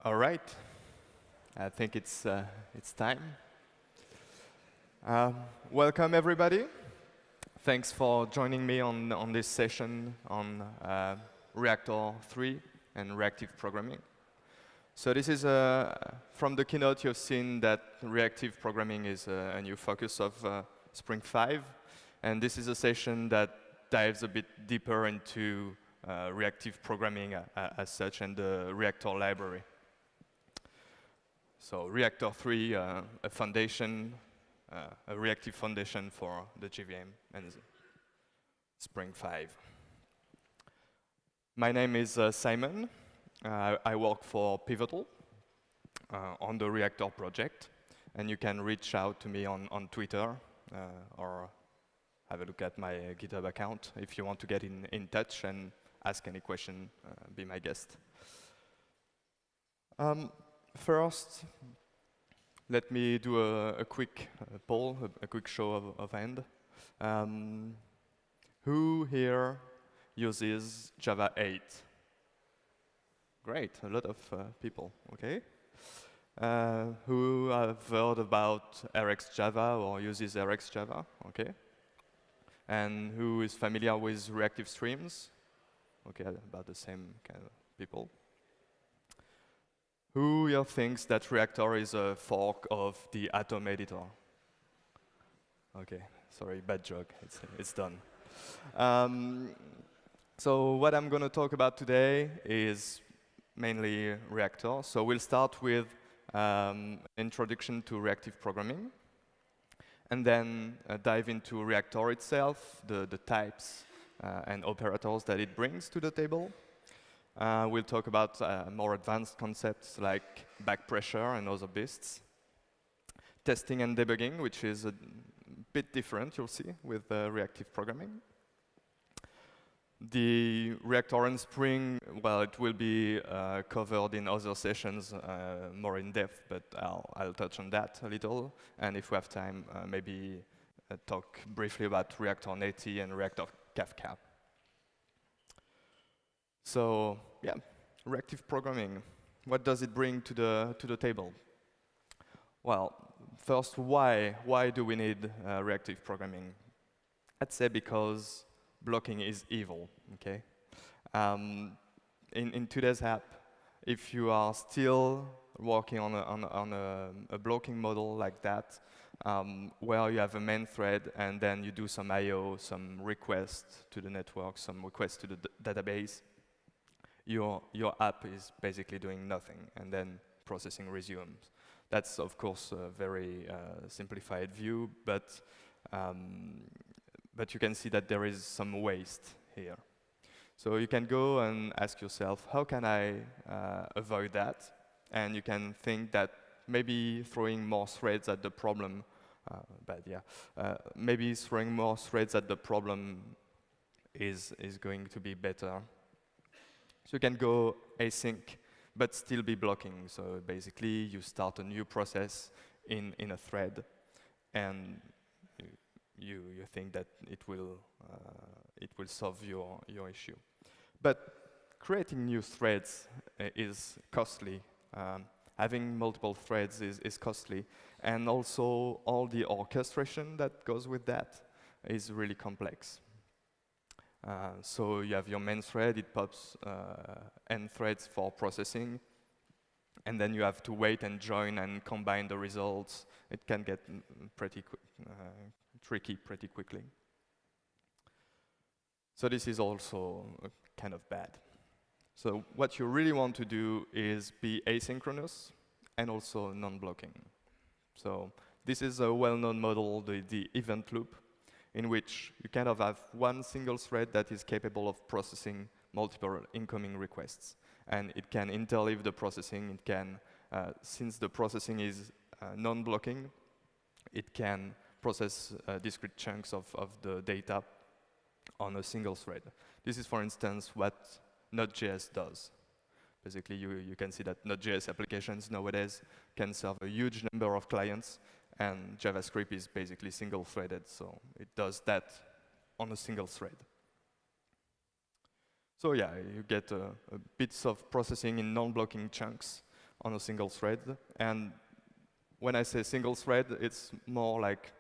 All right. I think it's time. Welcome, everybody. Thanks for joining me on this session on Reactor 3 and reactive programming. So this is from the keynote, you've seen that reactive programming is a new focus of Spring 5. And this is a session that dives a bit deeper into reactive programming as such and the Reactor library. So Reactor 3, a foundation, a reactive foundation for the JVM and Spring 5. My name is Simon. I work for Pivotal on the Reactor project. And you can reach out to me on Twitter or have a look at my GitHub account if you want to get in touch and ask any question, be my guest. First, let me do a quick poll, a quick show of hand. Who here uses Java 8? Great, a lot of people, okay. Who have heard about RxJava or uses RxJava, okay. And who is familiar with Reactive Streams? Okay, about the same kind of people. Who here thinks that Reactor is a fork of the Atom editor? Okay, sorry, bad joke, it's done. So what I'm going to talk about today is mainly Reactor. So we'll start with introduction to reactive programming, and then dive into Reactor itself, the types and operators that it brings to the table. We'll talk about more advanced concepts like backpressure and other beasts. Testing and debugging, which is a bit different, you'll see, with reactive programming. The Reactor and Spring, well, it will be covered in other sessions more in depth, but I'll touch on that a little. And if we have time, maybe talk briefly about Reactor Netty and Reactor Kafka. So, yeah, reactive programming. What does it bring to the table? Well, first, why do we need reactive programming? I'd say because blocking is evil, okay? In today's app, if you are still working on a blocking model like that, where you have a main thread and then you do some I/O, some requests to the network, some requests to the database, your app is basically doing nothing, and then processing resumes. That's, of course, a very simplified view, but you can see that there is some waste here. So you can go and ask yourself, how can I avoid that? And you can think that maybe throwing more threads at the problem, maybe throwing more threads at the problem is going to be better. So you can go async, but still be blocking. So basically, you start a new process in a thread, and you think that it will solve your issue. But creating new threads is costly. Having multiple threads is costly, and also all the orchestration that goes with that is really complex. So you have your main thread, it pops n threads for processing, and then you have to wait and join and combine the results. It can get pretty tricky pretty quickly. So this is also kind of bad. So what you really want to do is be asynchronous and also non-blocking. So this is a well-known model, the event loop, in which you kind of have one single thread that is capable of processing multiple incoming requests. And it can interleave the processing. It can, since the processing is non-blocking, it can process discrete chunks of the data on a single thread. This is, for instance, what Node.js does. Basically, you can see that Node.js applications nowadays can serve a huge number of clients, and JavaScript is basically single-threaded, so it does that on a single thread. So yeah, you get bits of processing in non-blocking chunks, on a single thread. And when I say single thread, it's more like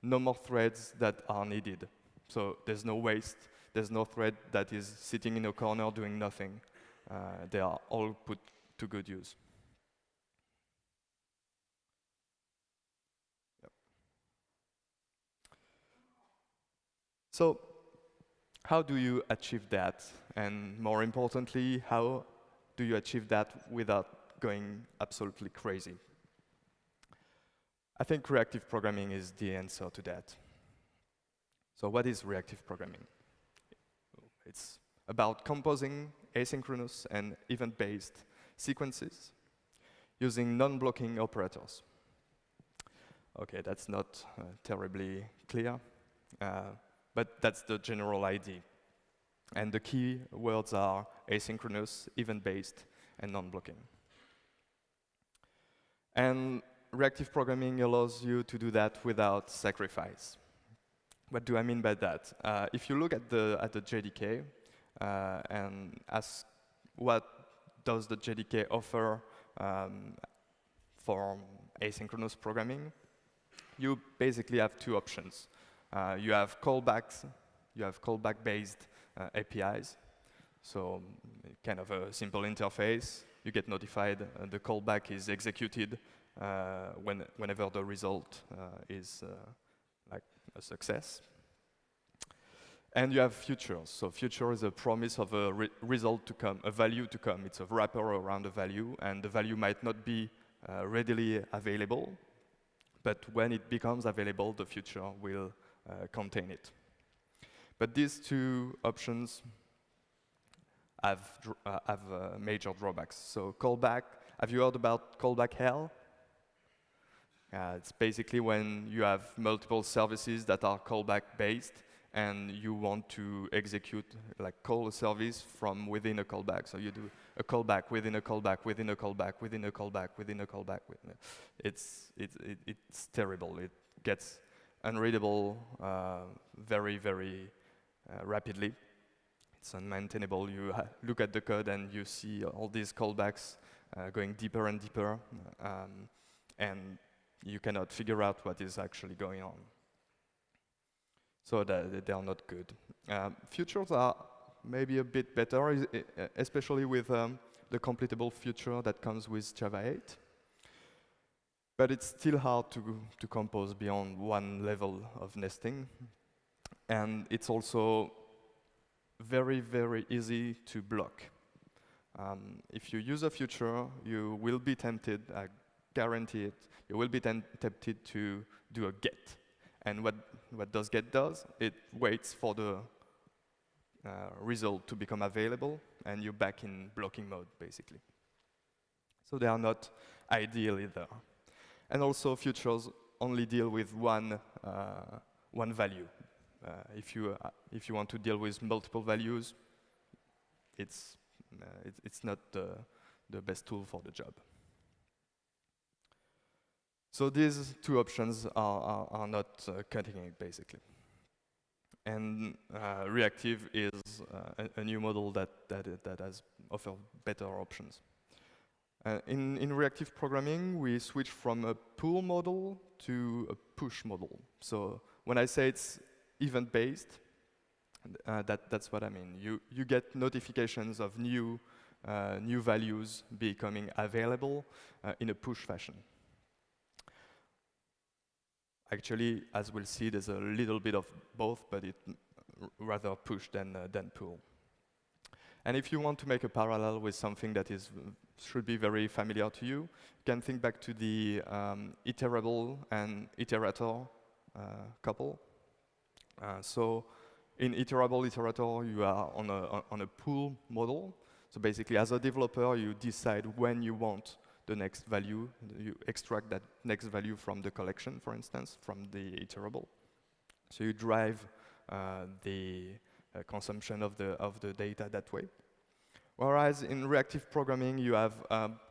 no more threads that are needed. So there's no waste. There's no thread that is sitting in a corner doing nothing. They are all put to good use. Yep. So how do you achieve that? And more importantly, how do you achieve that without going absolutely crazy? I think reactive programming is the answer to that. So what is reactive programming? It's about composing asynchronous and event-based sequences using non-blocking operators. Okay, that's not terribly clear, but that's the general idea. And the key words are asynchronous, event-based, and non-blocking. And reactive programming allows you to do that without sacrifice. What do I mean by that? If you look at the JDK and ask what does the JDK offer for asynchronous programming, you basically have two options. You have callbacks, you have callback-based APIs, so kind of a simple interface. You get notified, the callback is executed whenever the result is like a success. And you have futures. So future is a promise of a result to come, a value to come. It's a wrapper around a value, and the value might not be readily available, but when it becomes available, the future will contain it. But these two options have major drawbacks. So callback, have you heard about callback hell? It's basically when you have multiple services that are callback based and you want to execute, like call a service from within a callback. So you do a callback within a callback, within a callback, within a callback, within a callback. It's terrible. It gets unreadable very, very rapidly. It's unmaintainable. You look at the code and you see all these callbacks going deeper and deeper, and you cannot figure out what is actually going on. So they are not good. Futures are maybe a bit better, especially with the completable future that comes with Java 8. But it's still hard to compose beyond one level of nesting. And it's also very, very easy to block. If you use a future, you will be tempted, I guarantee it, you will be tempted to do a get. And what does get does? It waits for the result to become available, and you're back in blocking mode, basically. So they are not ideal either. And also, futures only deal with one value. If you want to deal with multiple values, it's not the best tool for the job. So these two options are not cutting it, basically. And Reactive is a new model that has offered better options. In reactive programming, we switch from a pull model to a push model. So when I say it's event-based, that's what I mean. You get notifications of new values becoming available in a push fashion. Actually, as we'll see, there's a little bit of both, but it rather push than pull. And if you want to make a parallel with something that should be very familiar to you, you can think back to the iterable and iterator couple. So in iterable iterator, you are on a pull model. So basically, as a developer, you decide when you want the next value. You extract that next value from the collection, for instance, from the iterable. So you drive the consumption of the data that way. Whereas in reactive programming, you have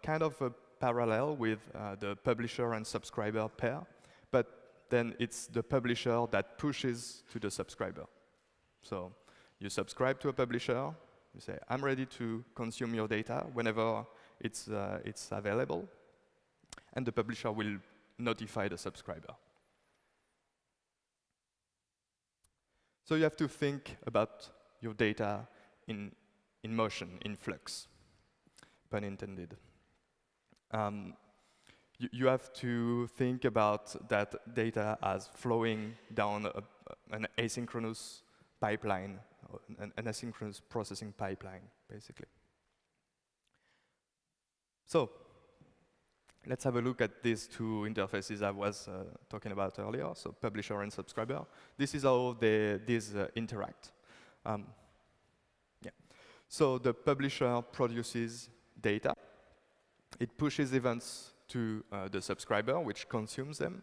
kind of a parallel with the publisher and subscriber pair, but then it's the publisher that pushes to the subscriber. So you subscribe to a publisher, you say, I'm ready to consume your data whenever it's available, and the publisher will notify the subscriber. So you have to think about your data in motion, in flux, pun intended. You have to think about that data as flowing down an asynchronous pipeline, an asynchronous processing pipeline, basically. So let's have a look at these two interfaces I was talking about earlier, so publisher and subscriber. This is how these interact. So the publisher produces data. It pushes events to the subscriber, which consumes them.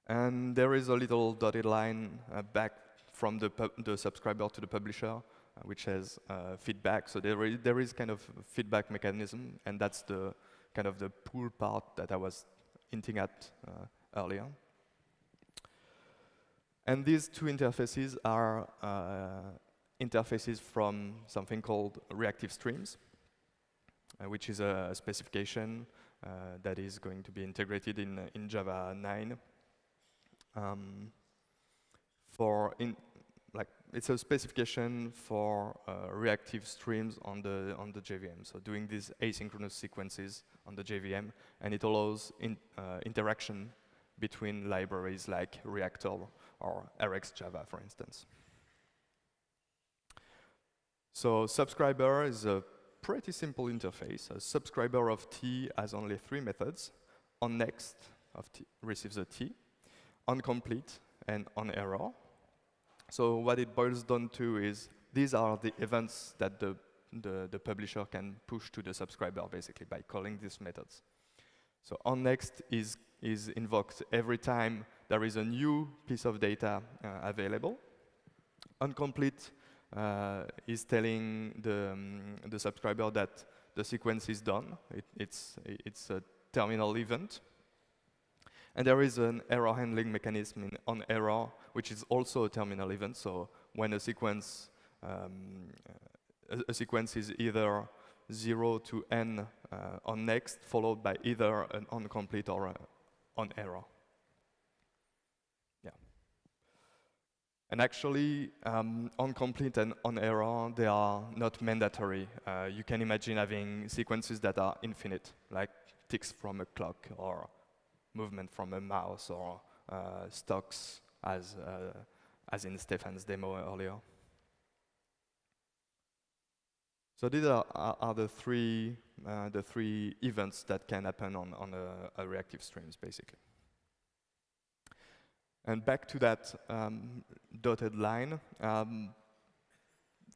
And there is a little dotted line back from the subscriber to the publisher, which has feedback. So there is kind of a feedback mechanism, and that's the kind of the pull part that I was hinting at earlier. And these two interfaces are interfaces from something called Reactive Streams, which is a specification that is going to be integrated in Java 9. It's a specification for reactive streams on the JVM, so doing these asynchronous sequences on the JVM, and it allows interaction between libraries like Reactor or RxJava, for instance. So subscriber is a pretty simple interface. A subscriber of T has only 3 methods. OnNext of T receives a T, OnComplete, and OnError. So what it boils down to is these are the events that the publisher can push to the subscriber, basically, by calling these methods. So OnNext is invoked every time there is a new piece of data available. OnComplete is telling the subscriber that the sequence is done. It's a terminal event. And there is an error handling mechanism on error, which is also a terminal event. So when a sequence is either 0 to n on next, followed by either an OnComplete or on error. Yeah. And actually, OnComplete and on error, they are not mandatory. You can imagine having sequences that are infinite, like ticks from a clock or movement from a mouse or stocks, as in Stefan's demo earlier. So these are the three events that can happen on a reactive streams, basically. And back to that dotted line,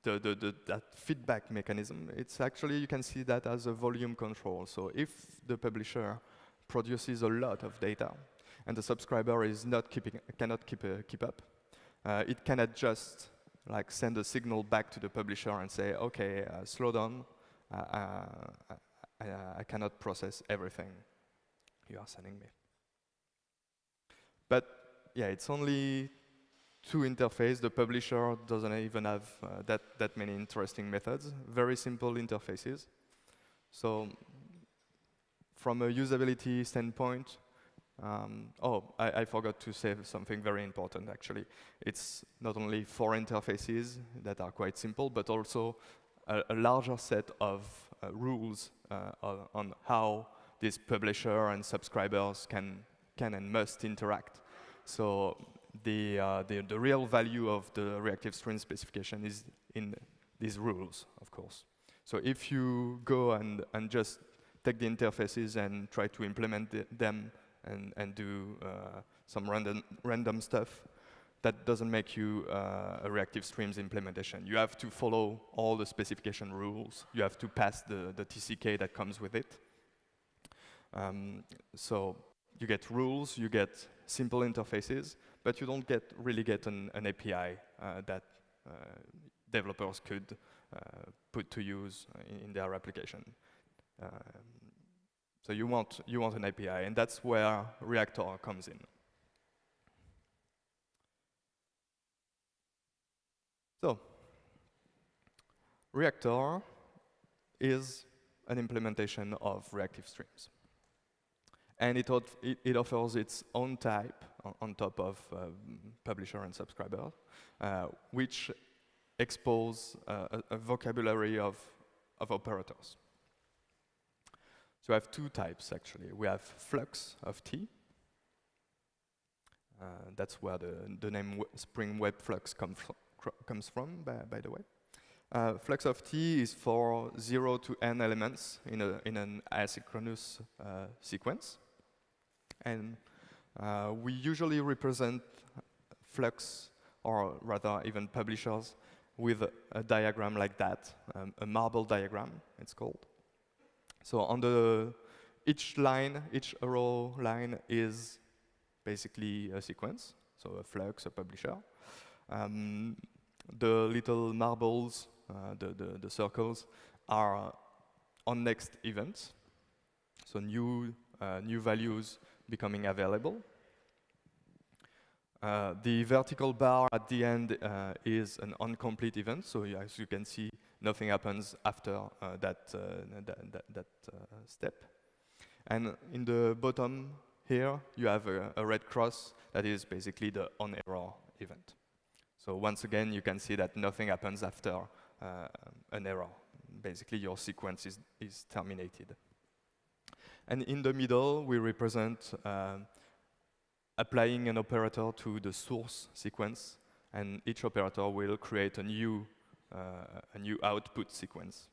that feedback mechanism, it's actually, you can see that as a volume control. So if the publisher produces a lot of data and the subscriber is cannot keep up, it can adjust, like send a signal back to the publisher and say, okay, slow down, I cannot process everything you are sending me. But yeah, it's only 2 interfaces. The publisher doesn't even have that many interesting methods. Very simple interfaces. So from a usability standpoint, I forgot to say something very important, actually. It's not only 4 interfaces that are quite simple, but also a larger set of rules on how this publisher and subscribers can and must interact. So the real value of the Reactive Streams specification is in these rules, of course. So if you go and just take the interfaces and try to implement them and do some random stuff, that doesn't make you a Reactive Streams implementation. You have to follow all the specification rules. You have to pass the TCK that comes with it. So you get rules, you get simple interfaces, but you don't really get an API that developers could put to use in their application. So you want an API, and that's where Reactor comes in. So Reactor is an implementation of Reactive Streams. And it offers its own type on top of publisher and subscriber, which expose a vocabulary of operators. So we have two types, actually. We have flux of T. That's where the name Spring Web Flux comes from, by the way. Flux of T is for 0 to n elements in an asynchronous sequence. And we usually represent flux, or rather even publishers, with a diagram like that, a marble diagram, it's called. So on each arrow line is basically a sequence, so a flux, a publisher. The little marbles, the circles, are on next events, so new values becoming available. The vertical bar at the end is an incomplete event, so as you can see, nothing happens after that step. And in the bottom here, you have a red cross that is basically the on-error event. So once again, you can see that nothing happens after an error. Basically, your sequence is terminated. And in the middle, we represent applying an operator to the source sequence, and each operator will create a new output sequence.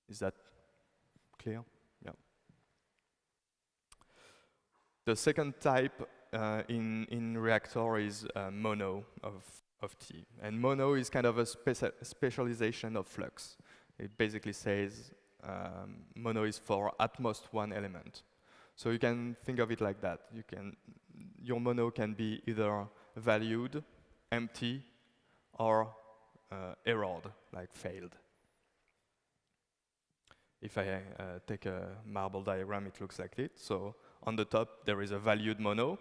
Is that clear? Yeah. The second type in Reactor is mono of T. And mono is kind of a specialization of flux. It basically says mono is for at most one element. So you can think of it like that. Your mono can be either valued, empty, or errored, like failed. If I take a marble diagram, it looks like it. So on the top, there is a valued mono,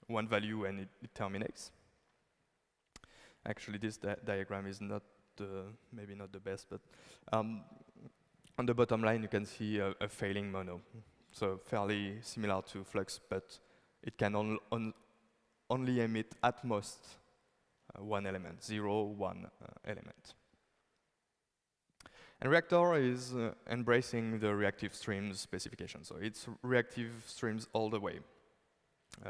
one value, and it terminates. Actually, this diagram is not maybe not the best, but on the bottom line, you can see a failing mono. So fairly similar to Flux, but it can only emit at most one element, 0, 1 element. And Reactor is embracing the Reactive Streams specification. So it's Reactive Streams all the way.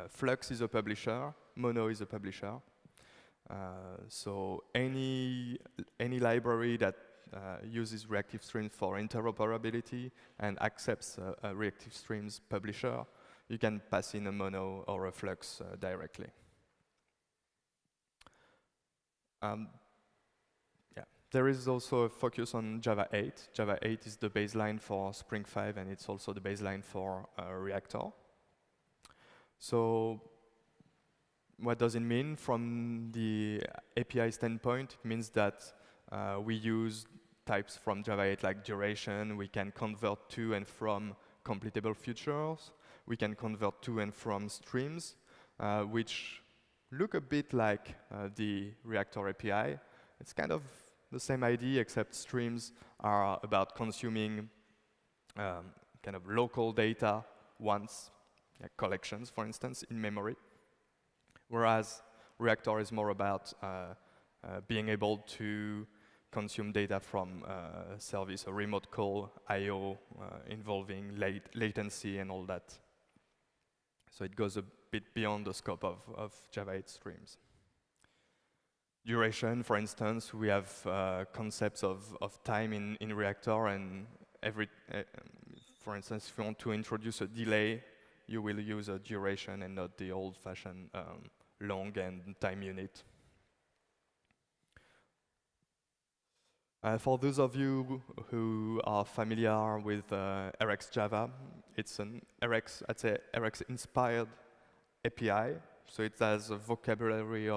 Flux is a publisher, Mono is a publisher. So any library that uses Reactive Streams for interoperability and accepts a Reactive Streams publisher, you can pass in a Mono or a Flux directly. There is also a focus on Java 8. Java 8 is the baseline for Spring 5, and it's also the baseline for Reactor. So what does it mean? From the API standpoint, it means that we use types from Java 8 like duration. We can convert to and from completable features. We can convert to and from streams, which look a bit like the Reactor API. It's kind of the same idea, except streams are about consuming kind of local data once, like collections, for instance, in memory. Whereas Reactor is more about being able to consume data from a service, a remote call, I/O, involving latency and all that. So it goes a bit beyond the scope of Java 8 streams. Duration, for instance, we have concepts of time in Reactor, and for instance, if you want to introduce a delay, you will use a duration and not the old-fashioned long and time unit. For those of you who are familiar with RxJava, it's an Rx-inspired API, so it has a vocabulary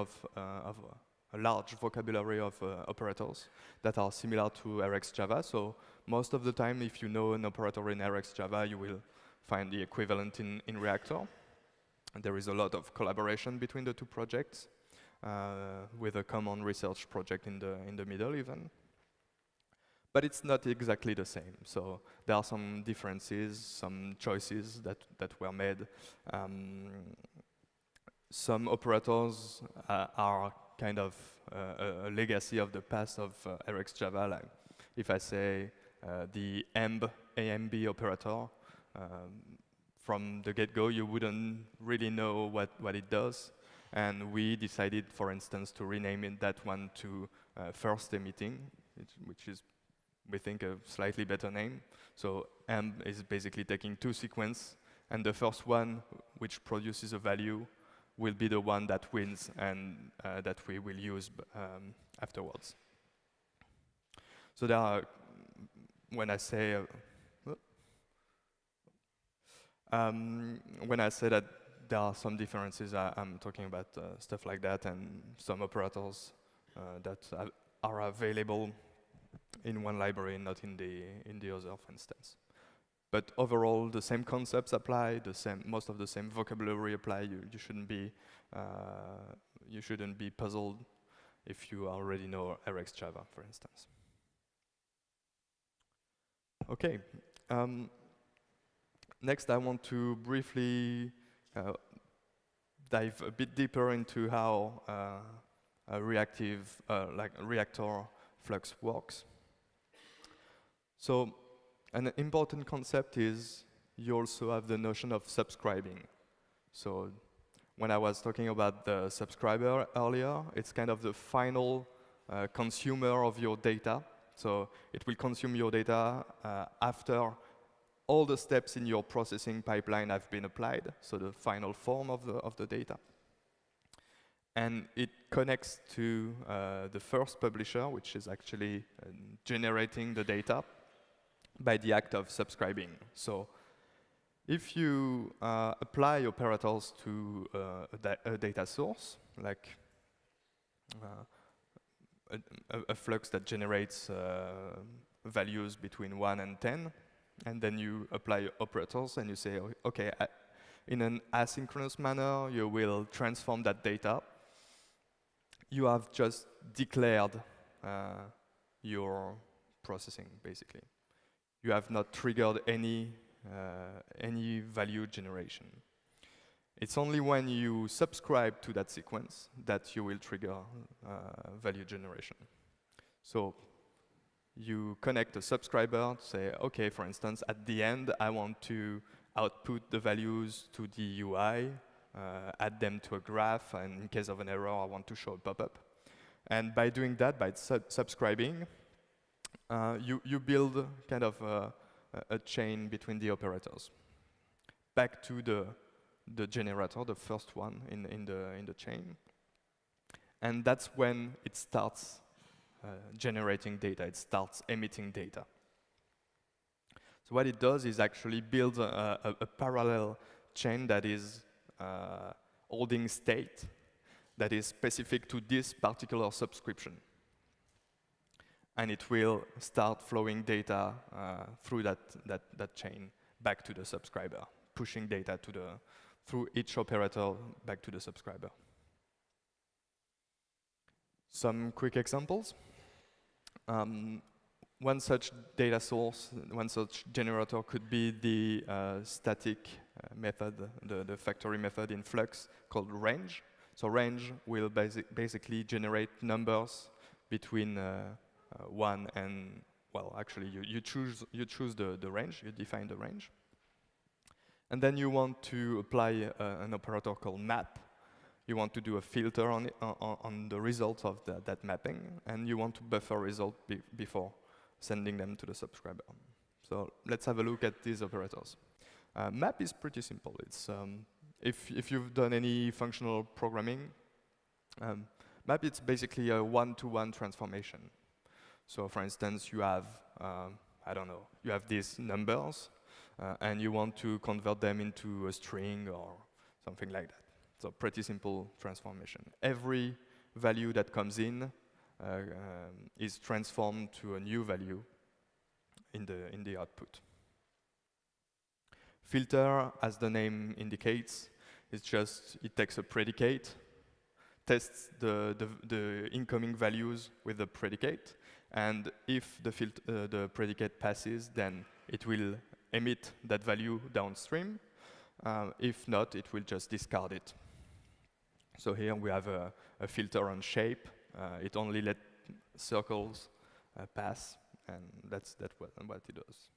a large vocabulary of operators that are similar to RxJava. So most of the time, if you know an operator in RxJava, you will find the equivalent in Reactor. And there is a lot of collaboration between the two projects, with a common research project in the middle even. but it's not exactly the same. So there are some differences, some choices that were made. Some operators are kind of a legacy of the past of RxJava. Like if I say the AMB operator, from the get-go, you wouldn't really know what it does. And we decided, for instance, to rename that one to first emitting, which is, we think, a slightly better name. So AMB is basically taking two sequences, and the first one, which produces a value, will be the one that wins and that we will use afterwards. So there are, when I say that there are some differences, I'm talking about stuff like that, and some operators that are available in one library, not in the other, for instance. But overall, the same concepts apply. Most of the same vocabulary apply. You shouldn't be puzzled if you already know RxJava, for instance. Okay. Next, I want to briefly dive a bit deeper into how a reactive, like a Reactor Flux works. So, an important concept is you also have the notion of subscribing. So, when I was talking about the subscriber earlier, it's kind of the final consumer of your data. So, it will consume your data after all the steps in your processing pipeline have been applied, so the final form of the data. And it connects to the first publisher, which is actually generating the data by the act of subscribing. So if you apply operators to a data source, like a flux that generates values between 1 and 10, and then you apply operators and you say, okay, in an asynchronous manner, you will transform that data. You have just declared your processing, basically. You have not triggered any value generation. It's only when you subscribe to that sequence that you will trigger value generation. So you connect a subscriber to say, okay, for instance, at the end, I want to output the values to the UI, add them to a graph, and in case of an error, I want to show a pop-up. And by doing that, by subscribing, you build kind of a chain between the operators. Back to the generator, the first one in the chain. And that's when it starts generating data, it starts emitting data. So what it does is actually build a parallel chain that is holding state that is specific to this particular subscription. And it will start flowing data through that chain back to the subscriber, pushing data through each operator back to the subscriber. Some quick examples. One such data source, one such generator could be the static method, the factory method in Flux called range. So range will basically generate numbers between 1 and, well, actually you choose the range, you define the range. And then you want to apply an operator called map. You want to do a filter on the results of that mapping, and you want to buffer result before sending them to the subscriber. So let's have a look at these operators. Map is pretty simple. It's if you've done any functional programming, map it's basically a one-to-one transformation. So for instance, you have I don't know, you have these numbers, and you want to convert them into a string or something like that. So pretty simple transformation. Every value that comes in is transformed to a new value in the output. Filter, as the name indicates, is just it takes a predicate, tests the incoming values with the predicate, and if the predicate passes, then it will emit that value downstream. If not, it will just discard it. So here we have a filter on shape. It only lets circles pass, and that's what it does.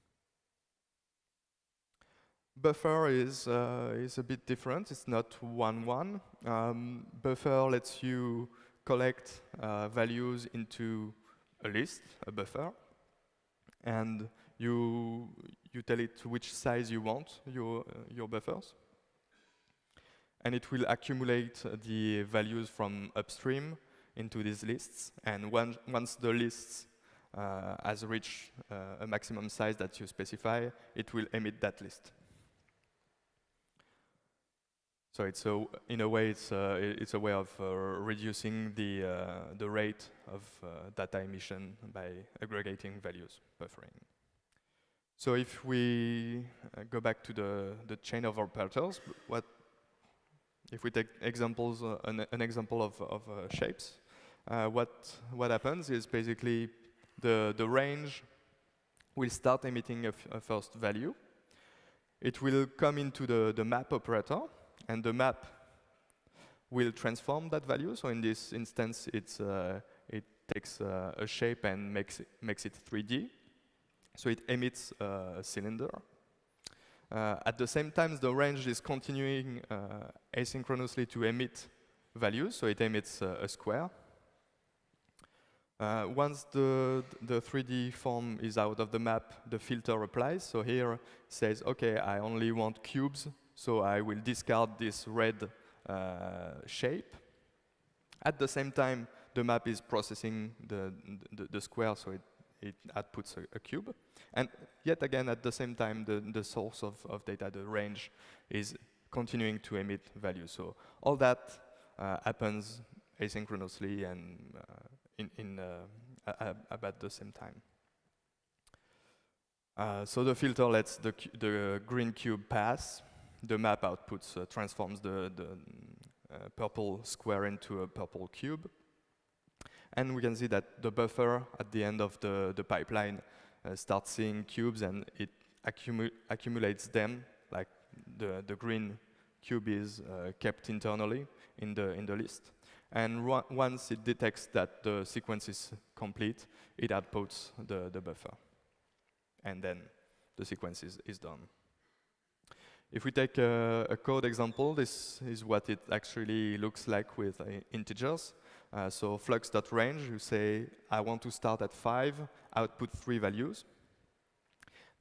Buffer is a bit different. It's not 1-1. Buffer lets you collect values into a list, a buffer, and you tell it which size you want your buffers, and it will accumulate the values from upstream into these lists. And once the lists has reached a maximum size that you specify, it will emit that list. So in a way, it's a way of reducing the rate of data emission by aggregating values, buffering. So if we go back to the chain of operators, if we take examples, an example of shapes, what happens is basically the range will start emitting a first value. It will come into the map operator, and the map will transform that value. So in this instance, it takes a shape and makes it 3D. So it emits a cylinder. At the same time, the range is continuing asynchronously to emit values. So it emits a square. Once the 3D form is out of the map, the filter applies. So here it says, OK, I only want cubes. So I will discard this red shape. At the same time, the map is processing the square, so it outputs a cube. And yet again, at the same time, the source of data, the range, is continuing to emit values. So all that happens asynchronously and about the same time. So the filter lets the green cube pass. The map outputs transforms the purple square into a purple cube. And we can see that the buffer at the end of the pipeline starts seeing cubes, and it accumulates them, like the green cube is kept internally in the list. And once it detects that the sequence is complete, it outputs the buffer. And then the sequence is done. If we take a code example, this is what it actually looks like with integers. So flux.range, you say, I want to start at 5, output 3 values.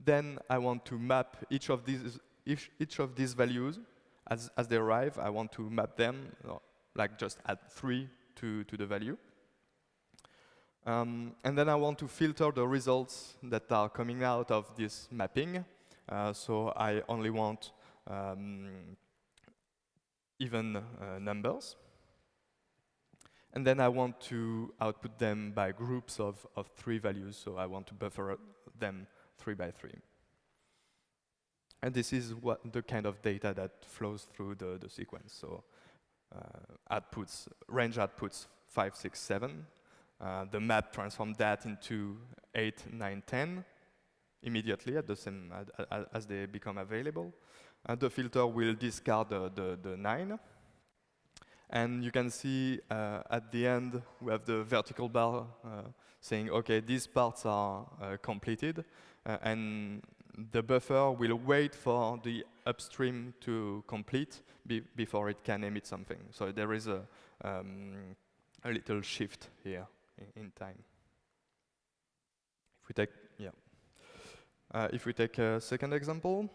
Then I want to map each of these values as they arrive. I want to map them, like just add 3 to the value. And then I want to filter the results that are coming out of this mapping. So I only want even numbers. And then I want to output them by groups of 3 values. So I want to buffer them 3 by 3. And this is the kind of data that flows through the sequence. So range outputs 5, 6, 7. The map transforms that into 8, 9, 10 immediately at the same as they become available. The filter will discard the 9. And you can see at the end, we have the vertical bar saying, OK, these parts are completed. And the buffer will wait for the upstream to complete before it can emit something. So there is a little shift here in time. If we take a second example,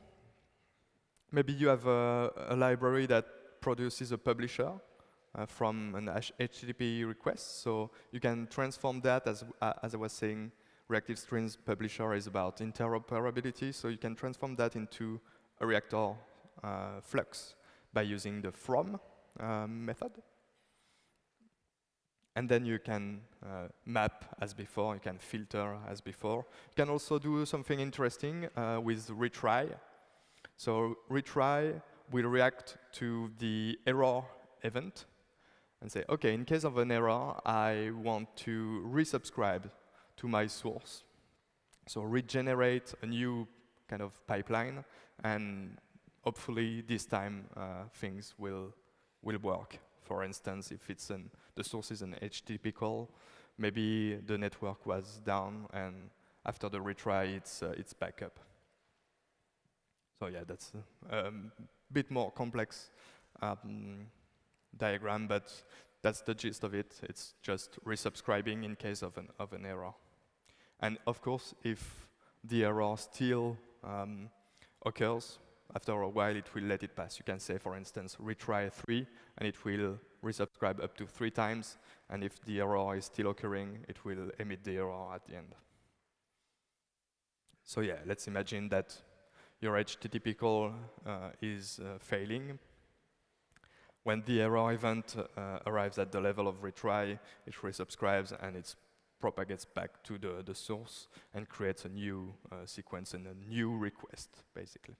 maybe you have a library that produces a publisher from an HTTP request. So you can transform that, as I was saying, Reactive Streams publisher is about interoperability. So you can transform that into a Reactor flux by using the from method. And then you can map as before, you can filter as before. You can also do something interesting with retry. So retry will react to the error event and say, OK, in case of an error, I want to resubscribe to my source. So regenerate a new kind of pipeline, and hopefully this time things will work. For instance, if it's the source is an HTTP call, maybe the network was down, and after the retry, it's back up. So yeah, that's a bit more complex diagram, but that's the gist of it. It's just resubscribing in case of an error. And of course, if the error still occurs, after a while it will let it pass. You can say, for instance, retry 3, and it will resubscribe up to 3 times. And if the error is still occurring, it will emit the error at the end. So yeah, let's imagine that your HTTP call is failing. When the error event arrives at the level of retry, it resubscribes and it propagates back to the source and creates a new sequence and a new request, basically.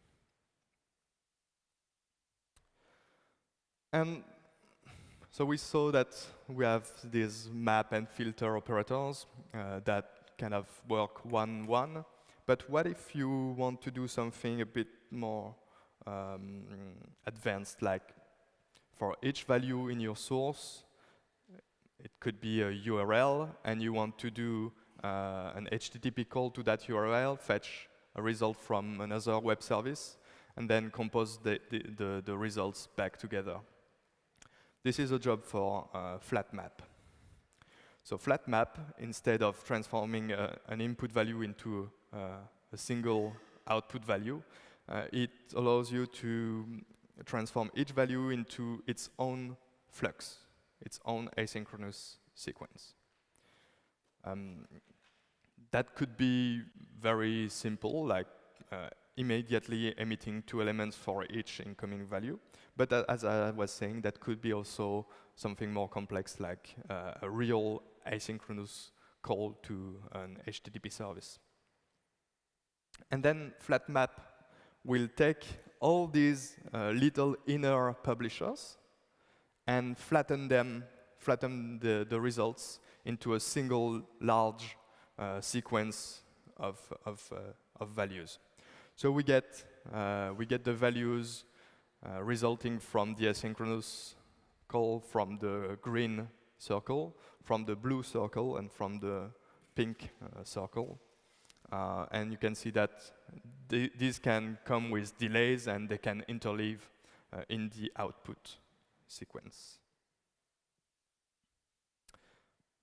And so we saw that we have these map and filter operators that kind of work one-one. But what if you want to do something a bit more advanced, like for each value in your source, it could be a URL, and you want to do an HTTP call to that URL, fetch a result from another web service, and then compose the results back together. This is a job for flat map. So flat map, instead of transforming an input value into a single output value, it allows you to transform each value into its own flux, its own asynchronous sequence. That could be very simple, like immediately emitting 2 elements for each incoming value. But as I was saying, that could be also something more complex, like a real asynchronous call to an HTTP service. And then flat map will take all these little inner publishers and flatten the results into a single large sequence of values. So we get the values resulting from the asynchronous call from the green circle, from the blue circle, and from the pink circle. And you can see that these can come with delays, and they can interleave in the output sequence.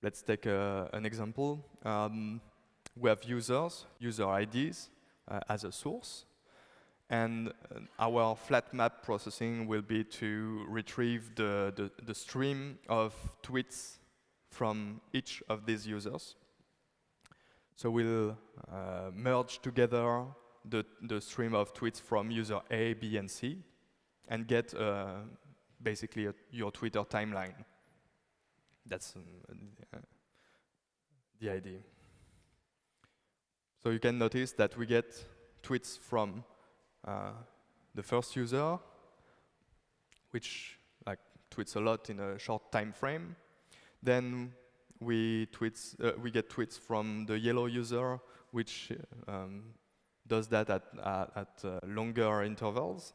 Let's take an example. We have user IDs as a source. And our flat map processing will be to retrieve the stream of tweets from each of these users. So we'll merge together the stream of tweets from user A, B, and C, and get basically your Twitter timeline. That's the idea. So you can notice that we get tweets from the first user, which tweets a lot in a short time frame. Then we get tweets from the yellow user, which does that at longer intervals.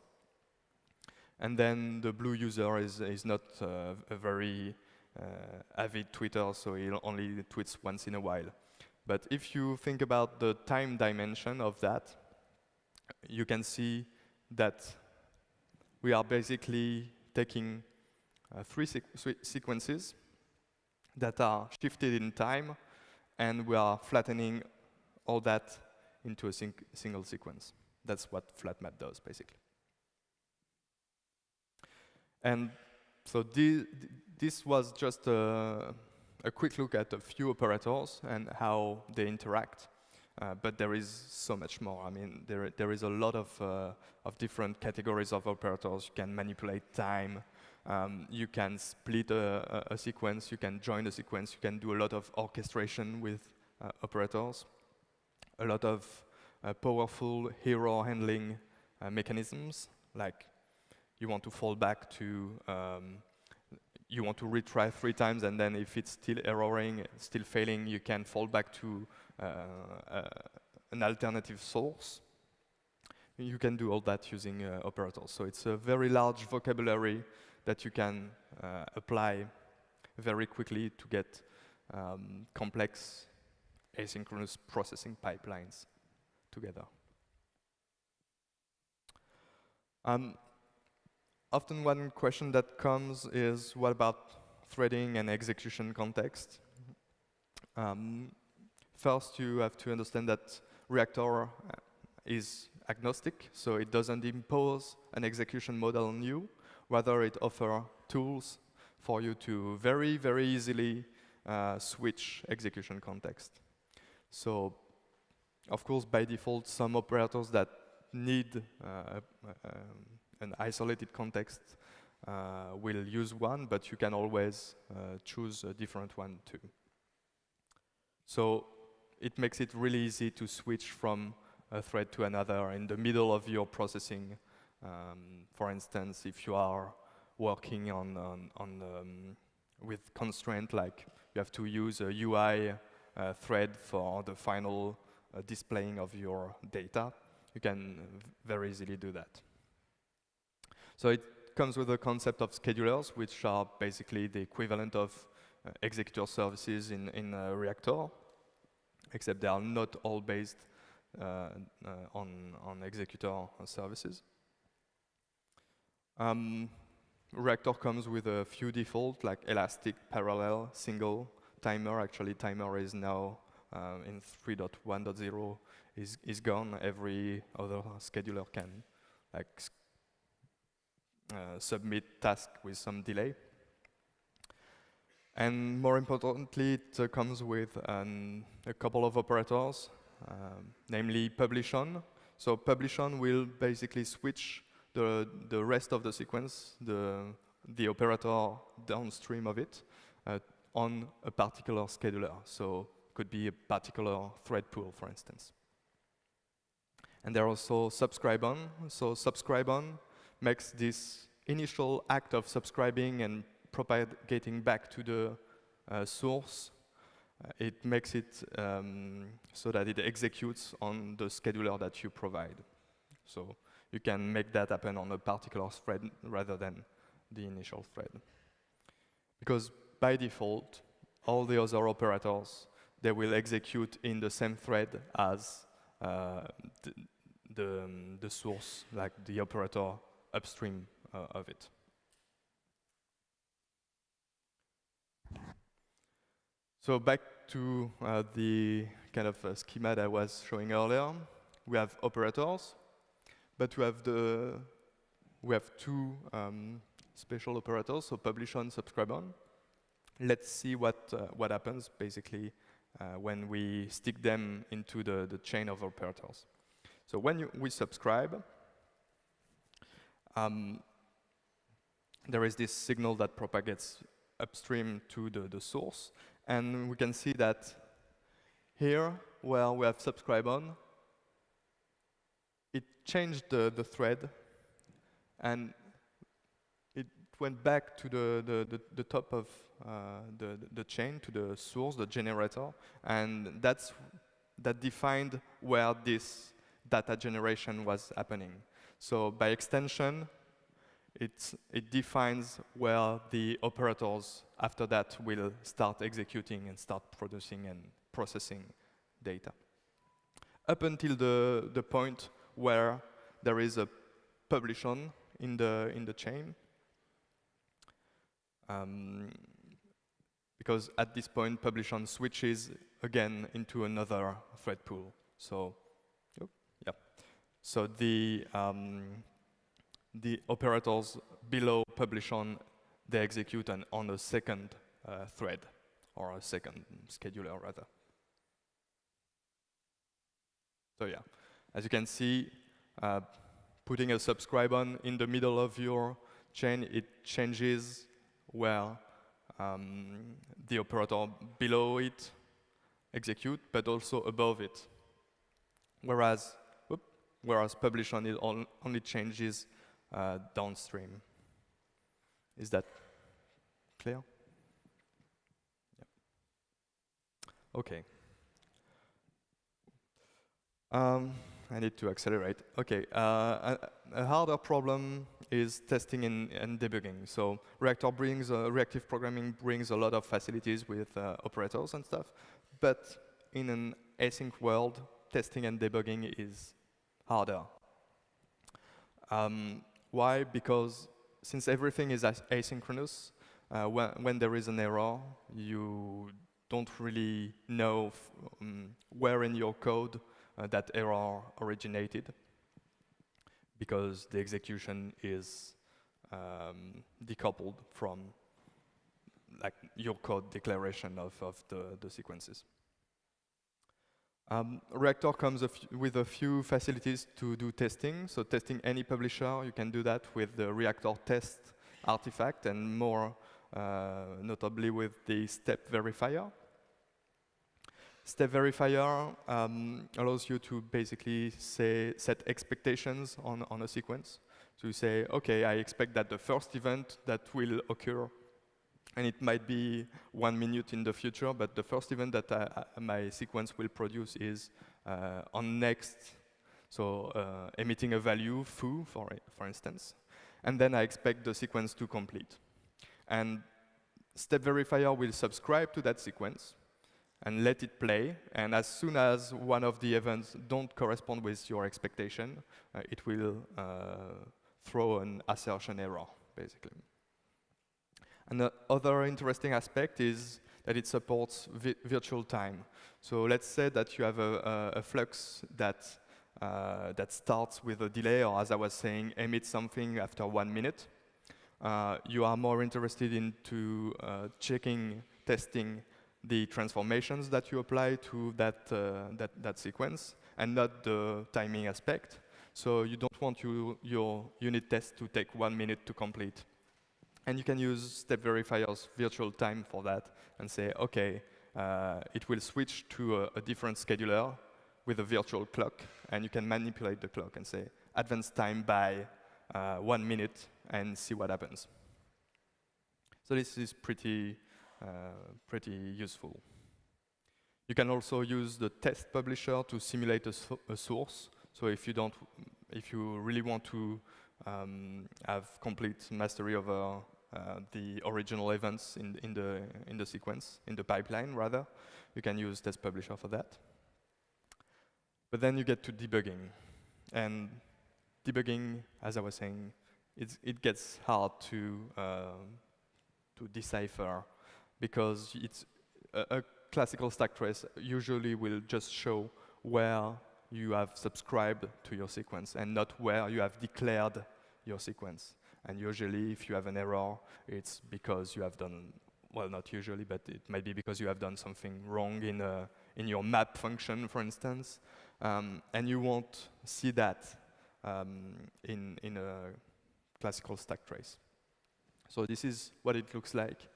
And then the blue user is not a very avid tweeter, so he only tweets once in a while. But if you think about the time dimension of that, you can see that we are basically taking 3 sequences that are shifted in time, and we are flattening all that into a single sequence. That's what flat map does, basically. And so this was just a quick look at a few operators and how they interact. But there is so much more. I mean, there is a lot of different categories of operators. You can manipulate time. You can split a sequence. You can join a sequence. You can do a lot of orchestration with operators. A lot of powerful error handling mechanisms, like you want to fall back to you want to retry 3 times, and then if it's still erroring, still failing, you can fall back to an alternative source. You can do all that using operators. So it's a very large vocabulary that you can apply very quickly to get complex asynchronous processing pipelines together. Often one question that comes is, what about threading and execution context? First, you have to understand that Reactor is agnostic, so it doesn't impose an execution model on you. Rather, it offers tools for you to very, very easily switch execution context. So, of course, by default, some operators that need an isolated context will use one, but you can always choose a different one too. So it makes it really easy to switch from a thread to another in the middle of your processing. For instance, if you are working with constraint, like you have to use a UI thread for the final displaying of your data, you can very easily do that. So it comes with the concept of schedulers, which are basically the equivalent of executor services in Reactor, except they are not all based on executor services. Reactor comes with a few default, like elastic, parallel, single, timer. Actually, timer is now in 3.1.0 is gone. Every other scheduler can submit task with some delay. And more importantly, it comes with a couple of operators, namely publish on. So publish on will basically switch the rest of the sequence, the operator downstream of it, on a particular scheduler. So it could be a particular thread pool, for instance. And there are also subscribe on. So subscribe on makes this initial act of subscribing and propagating back to the source. It makes it so that it executes on the scheduler that you provide. So you can make that happen on a particular thread rather than the initial thread. Because by default, all the other operators, they will execute in the same thread as the source, like the operator upstream of it. So back to the kind of schema that I was showing earlier. We have operators, but we have two special operators, so publish on, subscribe on. Let's see what happens basically when we stick them into the chain of operators. So when we subscribe, there is this signal that propagates upstream to the source. And we can see that here, where we have subscribe on, it changed the thread, and it went back to the top of the chain, to the source, the generator, and that defined where this data generation was happening. So by extension, it defines where the operators after that will start executing and start producing and processing data. Up until the point where there is a publish on in the chain. Because at this point, publish on switches again into another thread pool. So, yeah. So the operators below publish on, they execute on a second thread, or a second scheduler rather. So yeah, as you can see, putting a subscribe on in the middle of your chain, it changes where the operator below it execute, but also above it. Whereas publish on it only changes downstream. Is that clear? Yeah. Okay. I need to accelerate. Okay, a harder problem is testing and debugging. So Reactor brings, reactive programming brings a lot of facilities with operators and stuff, but in an async world, testing and debugging is harder. Why? Because since everything is asynchronous, when there is an error, you don't really know where in your code that error originated, because the execution is decoupled from like your code declaration of the sequences. Reactor comes with a few facilities to do testing. So testing any publisher, you can do that with the Reactor test artifact, and more notably with the step verifier. Step verifier allows you to basically set expectations on a sequence. So you say, okay, I expect that the first event that will occur, and it might be 1 minute in the future, but the first event that my sequence will produce is on next, so emitting a value, foo, for instance. And then I expect the sequence to complete. And step verifier will subscribe to that sequence and let it play, and as soon as one of the events don't correspond with your expectation, it will throw an assertion error, basically. And the other interesting aspect is that it supports virtual time. So let's say that you have a flux that starts with a delay, or as I was saying, emits something after 1 minute. You are more interested into testing the transformations that you apply to that sequence, and not the timing aspect. So you don't want your unit test to take 1 minute to complete. And you can use step verifier's virtual time for that and say, okay, it will switch to a different scheduler with a virtual clock, and you can manipulate the clock and say, advance time by 1 minute, and see what happens. So this is pretty useful. You can also use the test publisher to simulate a source. So if you really want to have complete mastery over the original events in the sequence, in the pipeline rather, you can use test publisher for that. But then you get to debugging, and debugging, as I was saying, it gets hard to decipher, because it's a classical stack trace usually will just show where you have subscribed to your sequence and not where you have declared your sequence. And usually, if you have an error, it's because you have done, well, not usually, but it might be because you have done something wrong in your map function, for instance, and you won't see that in a classical stack trace. So this is what it looks like.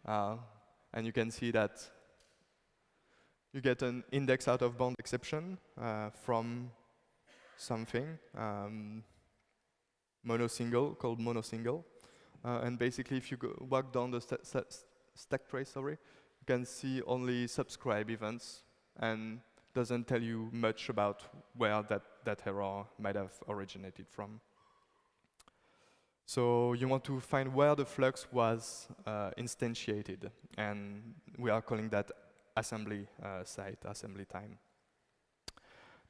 And you can see that you get an index out of bound exception from something, called monosingle. And basically, if you walk down the stack trace, you can see only subscribe events, and doesn't tell you much about where that error might have originated from. So you want to find where the flux was instantiated, and we are calling that assembly site, assembly time.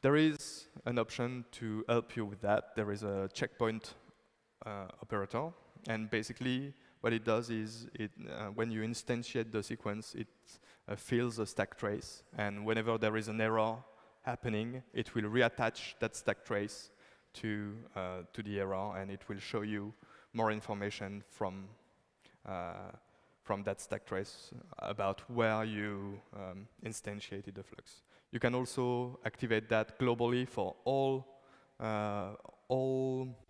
There is an option to help you with that. There is a checkpoint operator, and basically what it does is, when you instantiate the sequence, it fills a stack trace, and whenever there is an error happening, it will reattach that stack trace to the error, and it will show you more information from that stack trace about where you instantiated the flux. You can also activate that globally for all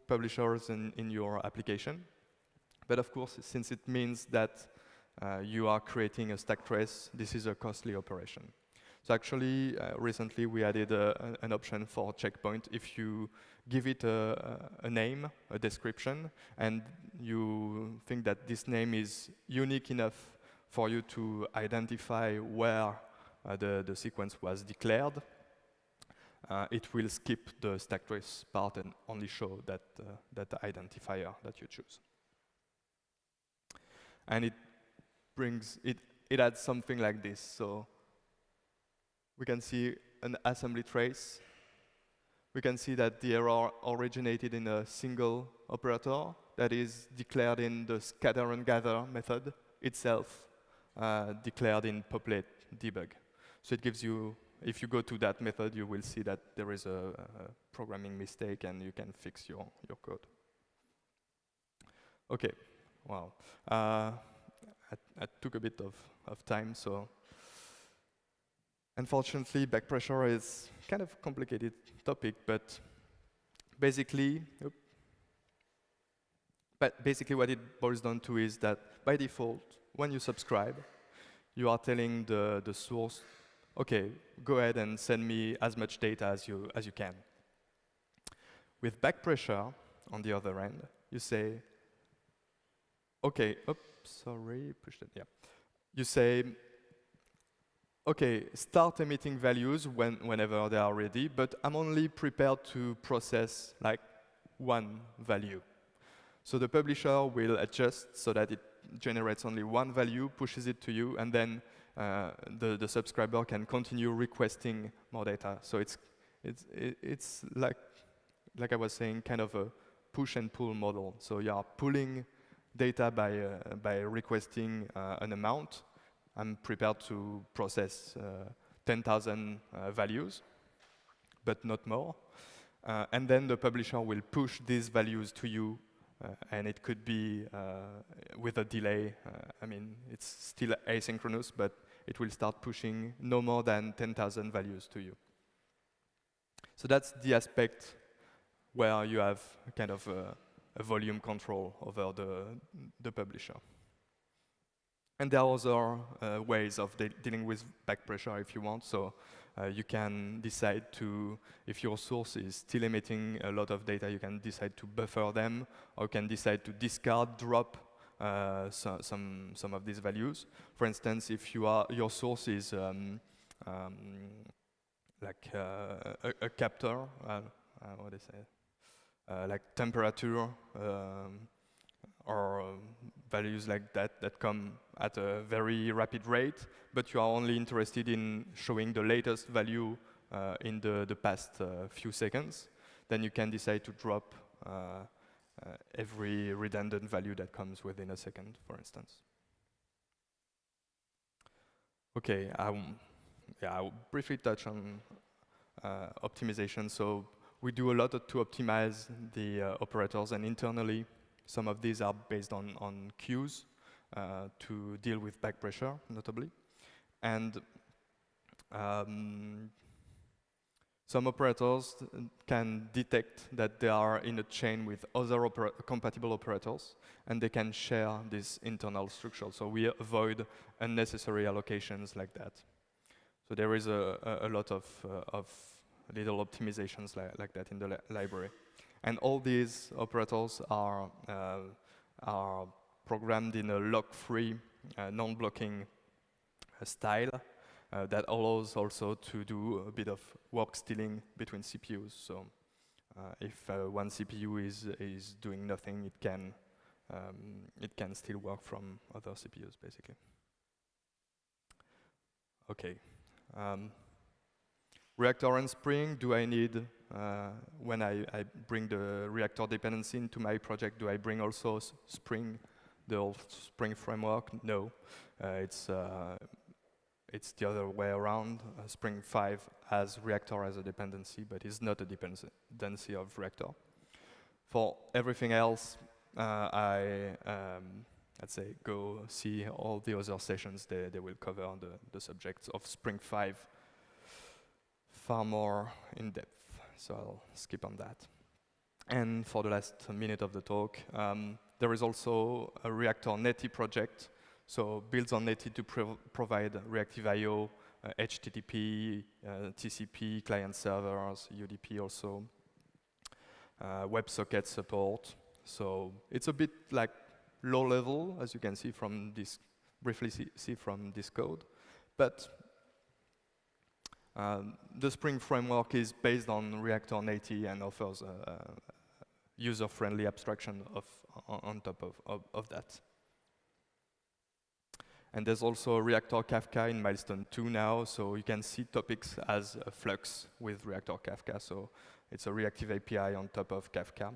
publishers in your application. But of course, since it means that you are creating a stack trace, this is a costly operation. So actually, recently we added an option for checkpoint. If you give it a name, a description, and you think that this name is unique enough for you to identify where the sequence was declared, it will skip the stack trace part and only show that identifier that you choose. And it adds something like this. So we can see an assembly trace. We can see that the error originated in a single operator that is declared in the scatter and gather method itself, declared in populate debug. So it gives you, if you go to that method, you will see that there is a programming mistake and you can fix your code. Okay, wow. I took a bit of time, so unfortunately, backpressure is kind of a complicated topic, but basically what it boils down to is that by default, when you subscribe, you are telling the source, okay, go ahead and send me as much data as you can. With backpressure, on the other end, you say, okay, oops, sorry, push that, yeah. You say, okay, start emitting values whenever they are ready, but I'm only prepared to process like one value. So the publisher will adjust so that it generates only one value, pushes it to you, and then the subscriber can continue requesting more data. So it's like I was saying, kind of a push and pull model. So you are pulling data by requesting an amount. I'm prepared to process 10,000 values, but not more. And then the publisher will push these values to you, and it could be with a delay. I mean, it's still asynchronous, but it will start pushing no more than 10,000 values to you. So that's the aspect where you have kind of a volume control over the publisher. And there are other ways of dealing with backpressure if you want. So you can decide to, if your source is still emitting a lot of data, you can decide to buffer them, or you can decide to discard, drop some of these values. For instance, if your source is like a captor, what do they say? Like temperature, or values like that come at a very rapid rate, but you are only interested in showing the latest value in the past few seconds, then you can decide to drop every redundant value that comes within a second, for instance. Okay, I'll briefly touch on optimization. So we do a lot to optimize the operators, and internally, some of these are based on queues to deal with backpressure, notably. And some operators can detect that they are in a chain with other compatible operators, and they can share this internal structure. So we avoid unnecessary allocations like that. So there is a lot of little optimizations like that in the library. And all these operators are programmed in a lock-free, non-blocking style that allows also to do a bit of work stealing between CPUs. So if one CPU is doing nothing, it can still work from other CPUs, basically. Okay. Reactor and Spring, do I need, when I bring the Reactor dependency into my project, do I bring also Spring, the old Spring framework? No, it's the other way around. Spring 5 has Reactor as a dependency, but it's not a dependency of Reactor. For everything else, let's say, go see all the other sessions. They will cover the subjects of Spring 5 far more in depth, so I'll skip on that. And for the last minute of the talk, there is also a Reactor Netty project, so builds on Netty to provide reactive I/O HTTP, TCP, client servers, UDP also, WebSocket support. So it's a bit like low level, as you can see from this, briefly see from this code. But the Spring framework is based on Reactor Netty and offers a user-friendly abstraction on top of that. And there's also Reactor Kafka in milestone 2 now, so you can see topics as a flux with Reactor Kafka. So it's a reactive API on top of Kafka.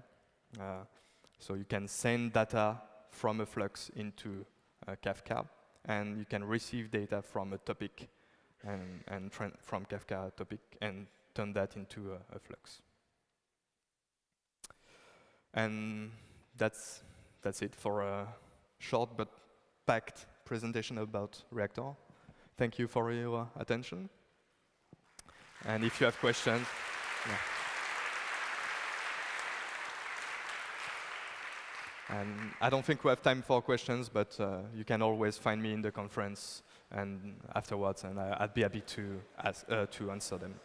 So you can send data from a flux into Kafka, and you can receive data from a topic and from Kafka topic and turn that into a flux. And that's it for a short but packed presentation about Reactor. Thank you for your attention. And if you have questions, yeah. And I don't think we have time for questions, but you can always find me in the conference and afterwards, and I'd be happy to answer them.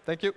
Thank you.